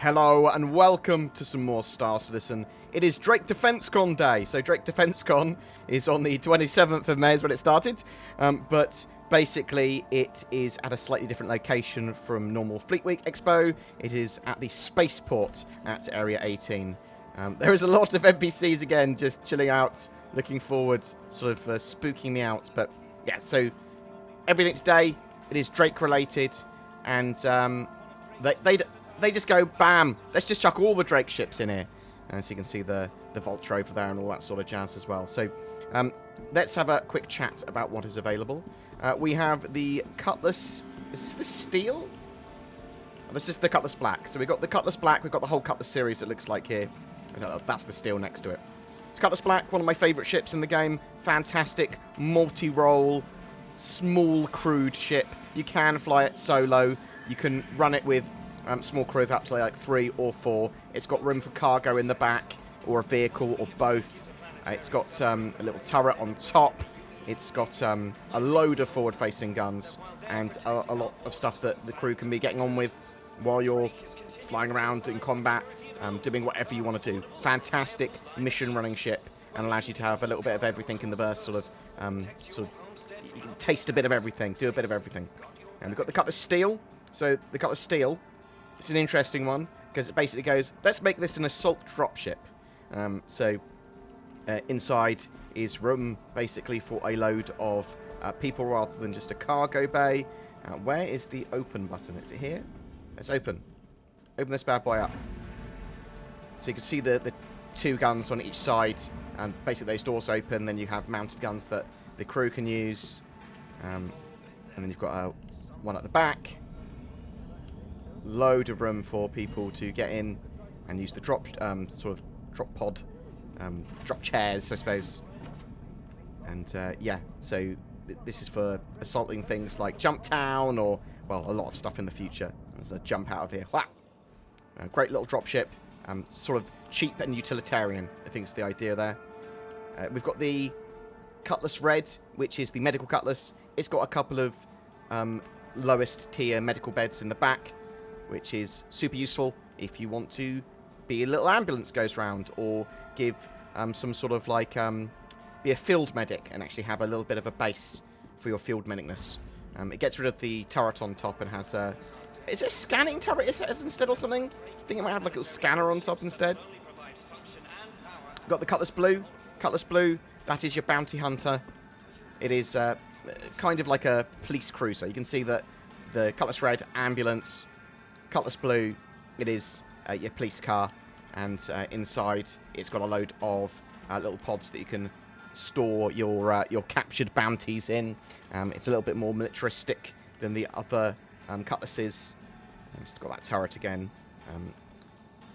Hello and welcome to some more Star Citizen. It is Drake DefenseCon day. So Drake DefenseCon is on the 27th of May is when it started. But basically it is at a slightly different location from normal Fleet Week Expo. It is at the spaceport at Area 18. There is a lot of NPCs again just chilling out, looking forward, sort of spooking me out. But yeah, so everything today, it is Drake related. And they just go, bam, let's just chuck all the Drake ships in here. And so you can see the Vulture over there and all that sort of jazz as well. So let's have a quick chat about what is available. We have the Cutlass. Is this the Steel? Oh, this is the Cutlass Black. So we've got the Cutlass Black. We've got the whole Cutlass series, it looks like here. That's the Steel next to it. It's Cutlass Black, one of my favourite ships in the game. Fantastic, multi-role, small crewed ship. You can fly it solo. You can run it with small crew of up to like 3 or 4. It's got room for cargo in the back, or a vehicle, or both. It's got a little turret on top. It's got a load of forward-facing guns, and a lot of stuff that the crew can be getting on with while you're flying around in combat, doing whatever you want to do. Fantastic mission-running ship, and allows you to have a little bit of everything in the burst, sort of you can taste a bit of everything, do a bit of everything. And we've got the Cutlass Steel. So the Cutlass Steel, it's an interesting one, because it basically goes, let's make this an assault dropship. Inside is room, basically, for a load of people rather than just a cargo bay. Where is the open button? Is it here? Let's open. Open this bad boy up. So you can see the 2 guns on each side, and basically those doors open, then you have mounted guns that the crew can use. And then you've got one at the back. Load of room for people to get in and use the drop pod, drop chairs, I suppose. And yeah, so this is for assaulting things like Jump Town, or well, a lot of stuff in the future. There's a jump out of here. Wow. Great little dropship, sort of cheap and utilitarian, I think is the idea there. We've got the Cutlass Red, which is the medical cutlass. It's got a couple of lowest tier medical beds in the back, which is super useful if you want to be a little ambulance goes round, or give some sort of like be a field medic and actually have a little bit of a base for your field medicness. It gets rid of the turret on top and has a... Is it a scanning turret instead or something? I think it might have like a little scanner on top instead. We've got the Cutlass Blue. Cutlass Blue, that is your bounty hunter. It is kind of like a police cruiser. You can see that the Cutlass Red, ambulance. Cutlass Blue, it is your police car, and inside it's got a load of little pods that you can store your captured bounties in. It's a little bit more militaristic than the other Cutlasses. It's got that turret again.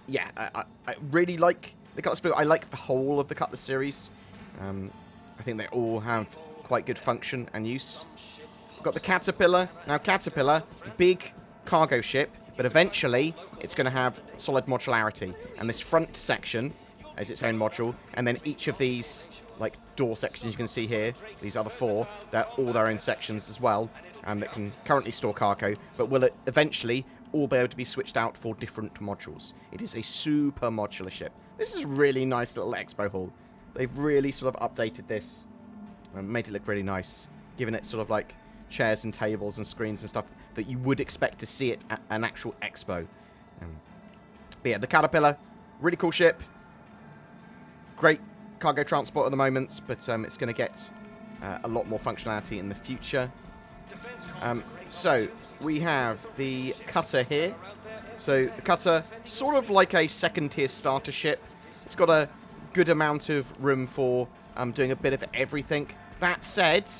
Yeah, I really like the Cutlass Blue. I like the whole of the Cutlass series. I think they all have quite good function and use. We've got the Caterpillar. Now, Caterpillar, big cargo ship, but eventually it's going to have solid modularity. And this front section is its own module, and then each of these like door sections you can see here, these other 4, they're all their own sections as well, that can currently store cargo, but will eventually all be able to be switched out for different modules. It is a super modular ship. This is a really nice little expo hall. They've really sort of updated this and made it look really nice, giving it sort of like chairs and tables and screens and stuff that you would expect to see it at an actual expo. But yeah, the Caterpillar, really cool ship. Great cargo transport at the moment, but it's going to get a lot more functionality in the future. So we have the Cutter here. So the Cutter, sort of like a second-tier starter ship. It's got a good amount of room for doing a bit of everything. That said,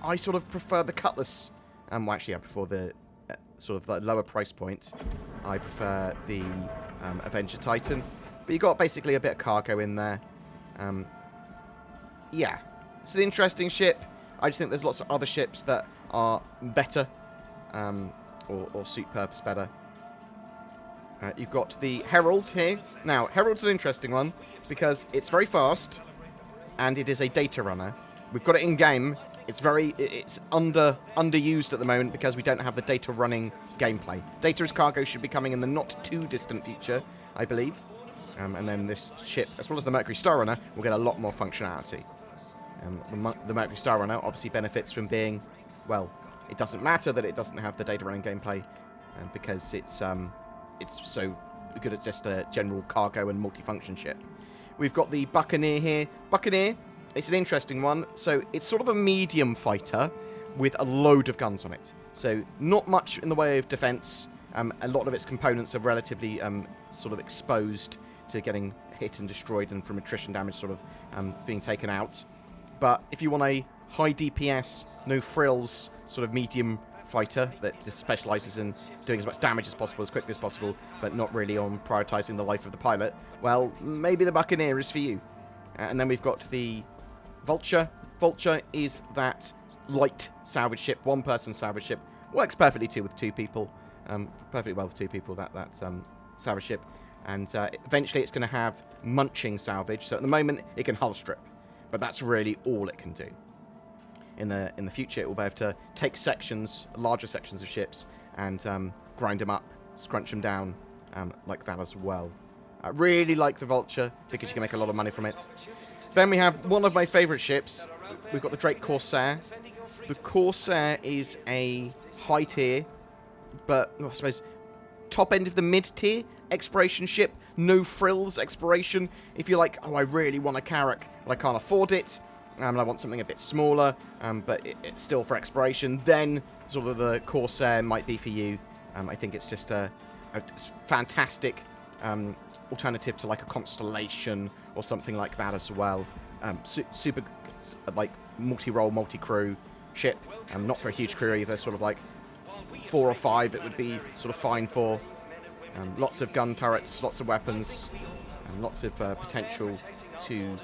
I sort of prefer the Cutlass. Well, actually, I prefer the sort of the lower price point. I prefer the Avenger Titan. But you got basically a bit of cargo in there. Yeah, it's an interesting ship. I just think there's lots of other ships that are better, or suit purpose better. You've got the Herald here. Now, Herald's an interesting one because it's very fast, and it is a data runner. We've got it in-game, It's underused at the moment because we don't have the data running gameplay. Data as cargo should be coming in the not too distant future, I believe. And then this ship, as well as the Mercury Star Runner, will get a lot more functionality. The Mercury Star Runner obviously benefits from being, well, it doesn't matter that it doesn't have the data running gameplay because it's so good at just a general cargo and multifunction ship. We've got the Buccaneer here. Buccaneer, it's an interesting one. So it's sort of a medium fighter with a load of guns on it. So not much in the way of defense. A lot of its components are relatively sort of exposed to getting hit and destroyed and from attrition damage sort of being taken out. But if you want a high DPS, no frills sort of medium fighter that just specializes in doing as much damage as possible, as quickly as possible, but not really on prioritizing the life of the pilot, well, maybe the Buccaneer is for you. And then we've got the Vulture. Vulture is that light salvage ship, one-person salvage ship. Works perfectly too with two people. Perfectly well with two people, that salvage ship. And eventually it's going to have munching salvage. So at the moment it can hull strip, but that's really all it can do. In the future, it will be able to take sections, larger sections of ships, and grind them up, scrunch them down, like that as well. I really like the Vulture because you can make a lot of money from it. Then we have one of my favourite ships. We've got the Drake Corsair. The Corsair is a high tier, but I suppose top end of the mid tier exploration ship. No frills exploration. If you're like, oh, I really want a Carrack, but I can't afford it. And I want something a bit smaller, but it's still for exploration, then sort of the Corsair might be for you. I think it's just a fantastic alternative to like a Constellation or something like that as well. Super, like, multi-role, multi-crew ship. Not for a huge crew either, sort of like 4 or 5 it would be sort of fine for. Lots of gun turrets, lots of weapons, and lots of potential to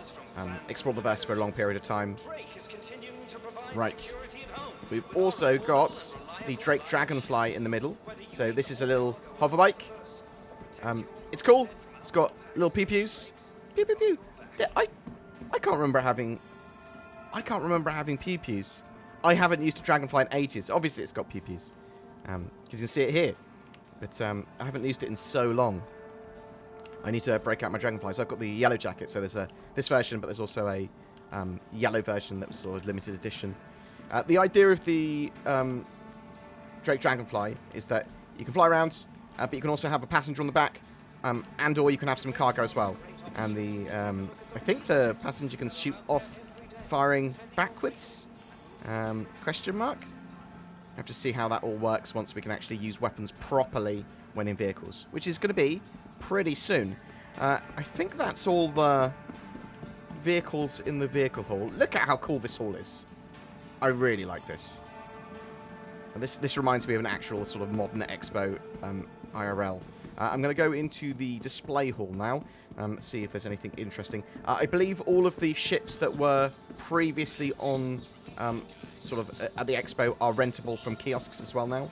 explore the verse for a long period of time. Right. We've also got the Drake Dragonfly in the middle. So this is a little hover bike. It's cool. It's got little pew-pews. Pew pew pew. I can't remember having pew-pews. I haven't used a Dragonfly in ages. Obviously it's got pew-pews. Because you can see it here. But I haven't used it in so long. I need to break out my Dragonflies. I've got the yellow jacket, so there's this version, but there's also a yellow version that was sort of limited edition. The idea of the Drake Dragonfly is that you can fly around, but you can also have a passenger on the back, and or you can have some cargo as well. And I think the passenger can shoot off firing backwards? Question mark? I have to see how that all works once we can actually use weapons properly when in vehicles, which is going to be pretty soon. I think that's all the vehicles in the vehicle hall. Look at how cool this hall is. I really like this. And this reminds me of an actual sort of modern Expo IRL. I'm going to go into the display hall now, see if there's anything interesting. I believe all of the ships that were previously on sort of at the Expo are rentable from kiosks as well now.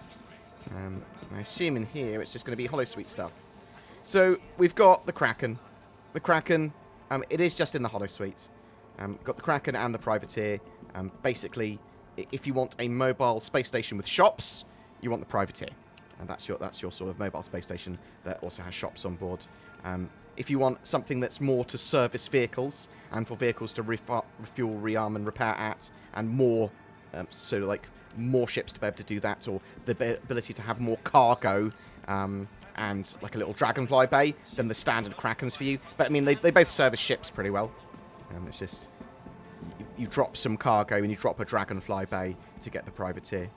I assume in here it's just going to be holosuite stuff. So we've got the Kraken. The Kraken, it is just in the holosuite. Got the Kraken and the Privateer. Basically, if you want a mobile space station with shops, you want the Privateer. And that's your sort of mobile space station that also has shops on board. If you want something that's more to service vehicles and for vehicles to refuel, rearm, and repair at, and more, so like more ships to be able to do that, or the ability to have more cargo, and like a little Dragonfly bay, then the standard Krakens for you. But I mean, they both service ships pretty well. It's just you drop some cargo and you drop a Dragonfly bay to get the Privateer.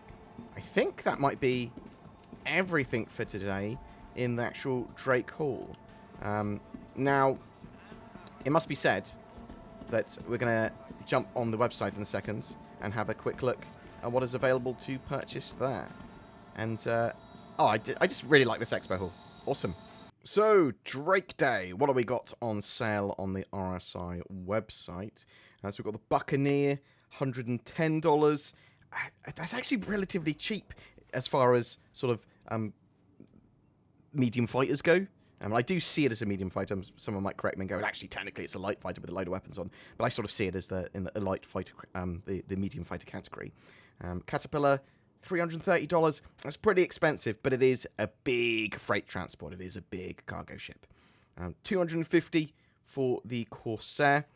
I think that might be everything for today in the actual Drake Hall. Now, it must be said that we're going to jump on the website in a second and have a quick look at what is available to purchase there. And, I just really like this Expo Hall. Awesome. So, Drake Day. What have we got on sale on the RSI website? So we've got the Buccaneer, $110. That's actually relatively cheap as far as sort of medium fighters go. I do see it as a medium fighter. Someone might correct me and go, actually, technically, it's a light fighter with a load of weapons on. But I sort of see it as the light fighter, the medium fighter category. Caterpillar, $330. That's pretty expensive, but it is a big freight transport. It is a big cargo ship. $250 for the Corsair.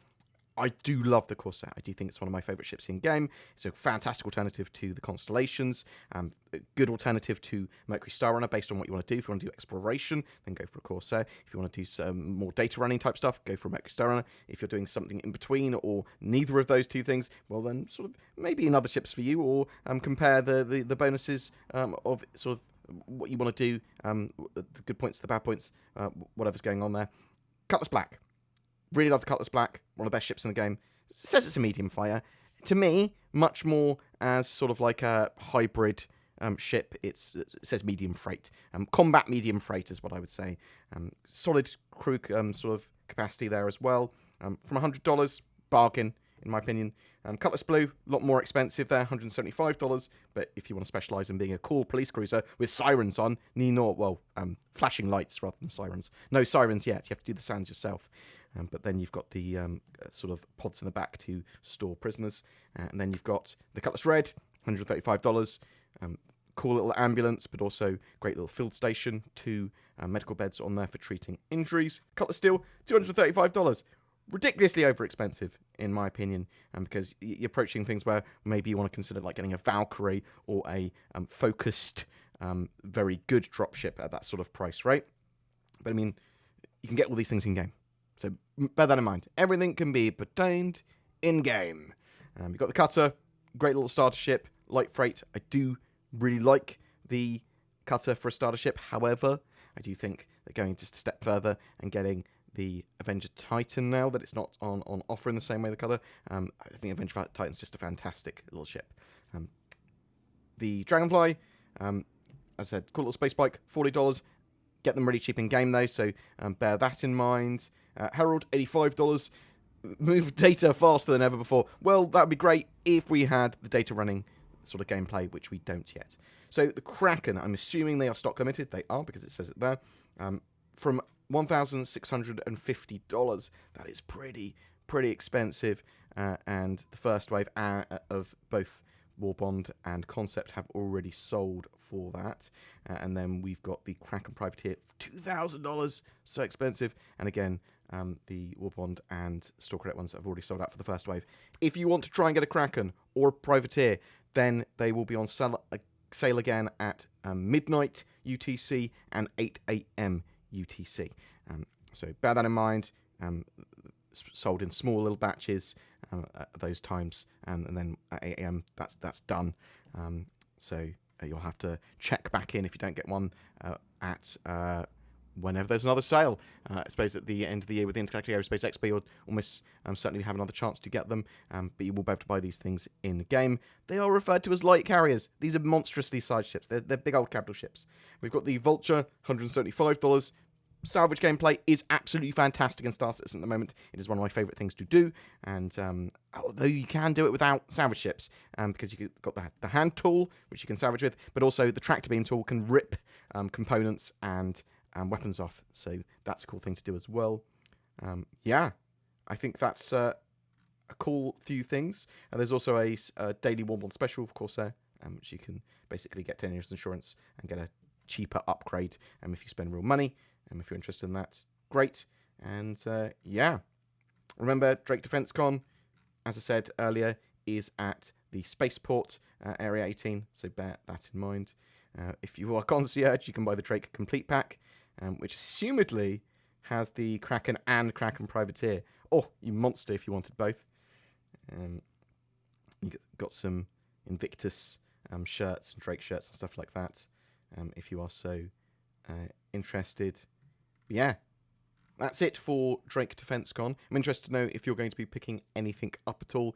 I do love the Corsair. I do think it's one of my favourite ships in game. It's a fantastic alternative to the Constellations. A good alternative to Mercury Star Runner based on what you want to do. If you want to do exploration, then go for a Corsair. If you want to do some more data running type stuff, go for a Mercury Star Runner. If you're doing something in between or neither of those two things, well then sort of maybe another ships for you, or compare the bonuses of sort of what you want to do, the good points, the bad points, whatever's going on there. Cutlass Black. Really love the Cutlass Black, one of the best ships in the game. It says it's a medium fire. To me, much more as sort of like a hybrid ship. It says medium freight. Combat medium freight is what I would say. Solid crew sort of capacity there as well. From $100, bargain, in my opinion. Cutlass Blue, a lot more expensive there, $175. But if you want to specialise in being a cool police cruiser with sirens on, flashing lights rather than sirens. No sirens yet. You have to do the sounds yourself. But then you've got the sort of pods in the back to store prisoners. And then you've got the Cutlass Red, $135. Cool little ambulance, but also great little field station. 2 medical beds on there for treating injuries. Cutlass Steel, $235. Ridiculously over expensive, in my opinion, because you're approaching things where maybe you want to consider like getting a Valkyrie or a focused, very good dropship at that sort of price, right? But I mean, you can get all these things in game. So bear that in mind. Everything can be obtained in-game. You've got the cutter, great little starter ship, light freight. I do really like the cutter for a starter ship. However, I do think they're going just a step further and getting the Avenger Titan now that it's not on offer in the same way the cutter. I think Avenger Titan's just a fantastic little ship. The Dragonfly, as I said, cool little space bike, $40. Get them really cheap in-game though, so bear that in mind. Herald, $85. Move data faster than ever before. Well, that would be great if we had the data running sort of gameplay, which we don't yet. So the Kraken, I'm assuming they are stock limited. They are, because it says it there. From $1,650. That is pretty expensive. And the first wave of both Warbond and Concept have already sold for that. And then we've got the Kraken Privateer, $2,000. So expensive. And again, the Warbond and Store Credit ones have already sold out for the first wave. If you want to try and get a Kraken or a Privateer, then they will be on sale again at midnight UTC and 8 a.m. UTC. So bear that in mind. Sold in small little batches at those times, and then at 8 a.m. that's done. So you'll have to check back in if you don't get one at whenever there's another sale. I suppose at the end of the year with the Intergalactic Aerospace Expo, you'll almost certainly have another chance to get them, but you will be able to buy these things in the game. They are referred to as light carriers. These are monstrously sized ships. They're big old capital ships. We've got the Vulture, $175. Salvage gameplay is absolutely fantastic in Star Citizen at the moment. It is one of my favourite things to do, and although you can do it without salvage ships, because you've got the hand tool, which you can salvage with, but also the tractor beam tool can rip components and weapons off, so that's a cool thing to do as well. Yeah, I think that's a cool few things. There's also a daily Warbond special, of course, which you can basically get 10 years insurance and get a cheaper upgrade if you spend real money. If you're interested in that, great. And yeah, remember Drake DefenseCon, as I said earlier, is at the Spaceport Area 18, so bear that in mind. If you are concierge, you can buy the Drake Complete Pack, which assumedly has the Kraken and Kraken Privateer. Oh, you monster if you wanted both. You got some Invictus shirts and Drake shirts and stuff like that, if you are so interested. But yeah, that's it for Drake DefenseCon. I'm interested to know if you're going to be picking anything up at all.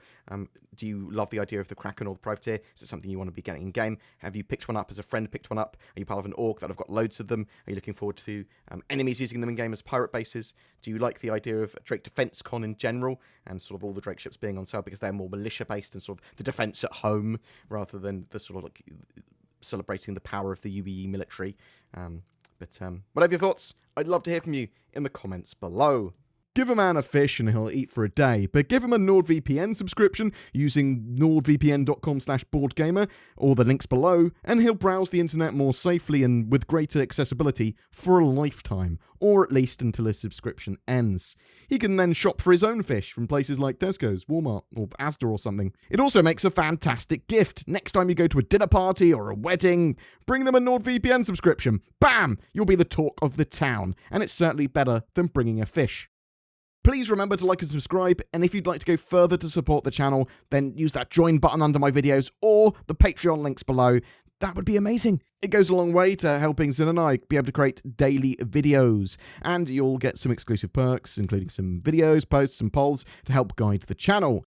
Do you love the idea of the Kraken or the Privateer? Is it something you want to be getting in game? Have you picked one up as a friend picked one up? Are you part of an org that have got loads of them? Are you looking forward to enemies using them in game as pirate bases? Do you like the idea of Drake DefenseCon in general and sort of all the Drake ships being on sale because they're more militia based and sort of the defense at home rather than the sort of like celebrating the power of the UBE military? But whatever your thoughts, I'd love to hear from you in the comments below. Give a man a fish and he'll eat for a day, but give him a NordVPN subscription using nordvpn.com/BoredGamer or the links below, and he'll browse the internet more safely and with greater accessibility for a lifetime, or at least until his subscription ends. He can then shop for his own fish from places like Tesco's, Walmart, or Asda or something. It also makes a fantastic gift. Next time you go to a dinner party or a wedding, bring them a NordVPN subscription. Bam! You'll be the talk of the town, and it's certainly better than bringing a fish. Please remember to like and subscribe, and if you'd like to go further to support the channel, then use that join button under my videos or the Patreon links below. That would be amazing. It goes a long way to helping Zin and I be able to create daily videos, and you'll get some exclusive perks, including some videos, posts, and polls to help guide the channel.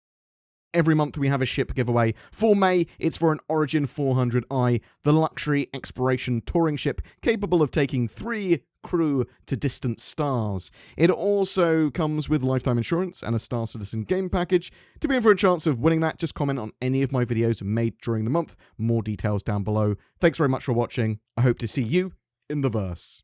Every month we have a ship giveaway. For May, it's for an Origin 400i, the luxury exploration touring ship capable of taking 3 crew to distant stars. It also comes with lifetime insurance and a Star Citizen game package. To be in for a chance of winning that, just comment on any of my videos made during the month. More details down below. Thanks very much for watching. I hope to see you in the verse.